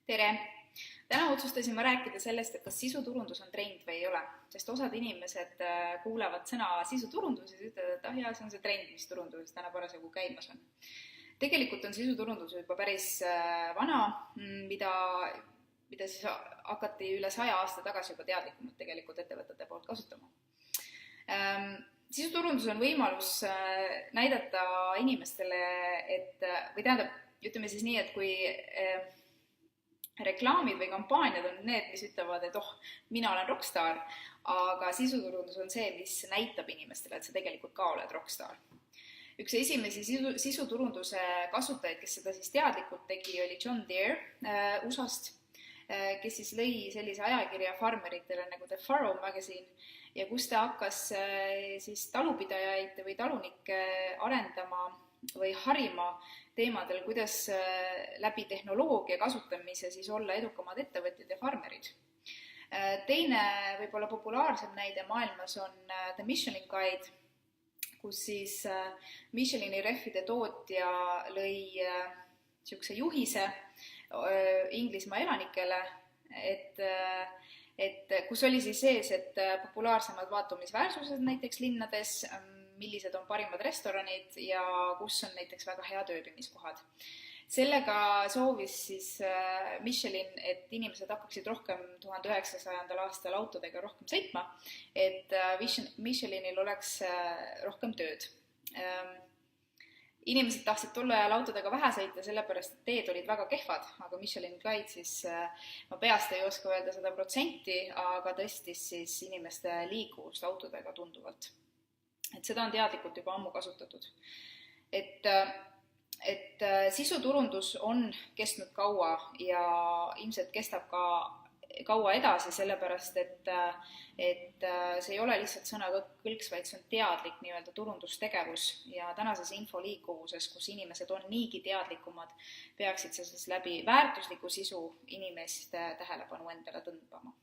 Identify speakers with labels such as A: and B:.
A: Tere! Täna otsustasin ma rääkida sellest, et kas sisuturundus on trend või ei ole, sest osad inimesed kuulevad sõna sisuturundus ja siis ütlevad, et jah, see on see trend, mis turunduses täna parasjagu käimas on. Tegelikult on sisuturundus juba päris vana, mida siis hakati üle 100 aasta tagasi juba teadlikumalt tegelikult ettevõtete poolt kasutama. Sisuturundus on võimalus näidata inimestele, või tähendab, ütleme siis nii, et kui reklaamid või kampaaniad on need, mis ütlevad, et mina olen rockstar, aga sisuturundus on see, mis näitab inimestele, et sa tegelikult ka oled rockstar. Üks esimesi sisuturunduse kasutajaid, kes seda siis teadlikult tegi, oli John Deere USA-st, kes siis lõi sellise ajakirja farmeritele nagu The Farrow Magazine ja kus ta hakkas siis talupidajaid või talunikke arendama või harima teemadel, kuidas läbi tehnoloogia kasutamise siis olla edukamad ettevõtjad ja farmerid. Teine võib-olla populaarsem näide maailmas on The Michelin Guide, kus siis Michelini rehvide tootja lõi niisuguse juhise Inglismaa elanikele, kus oli siis sees, et populaarsemad vaatumisväärsused näiteks linnades, millised on parimad restoranid ja kus on näiteks väga head ööbimiskohad. Sellega soovis siis Michelin, et inimesed hakkaksid rohkem 1900. aastal autodega rohkem sõitma, et Michelinil oleks rohkem tööd. Inimesed tahtsid tol ajal autodega vähe sõita, sellepärast et teed olid väga kehvad, aga Michelin Guide siis, ma peast ei oska öelda 100%, aga tõstis siis inimeste liikuvust autodega tunduvalt. Et seda on teadlikult juba ammu kasutatud. Et sisuturundus on kestnud kaua ja ilmselt kestab ka kaua edasi, sellepärast et see ei ole lihtsalt sõnakõlks, vaid see on teadlik nii-öelda turundustegevus ja tänases infoliikuvuses, kus inimesed on niigi teadlikumad, peaksid siis läbi väärtusliku sisu inimeste tähelepanu endale tõmbama.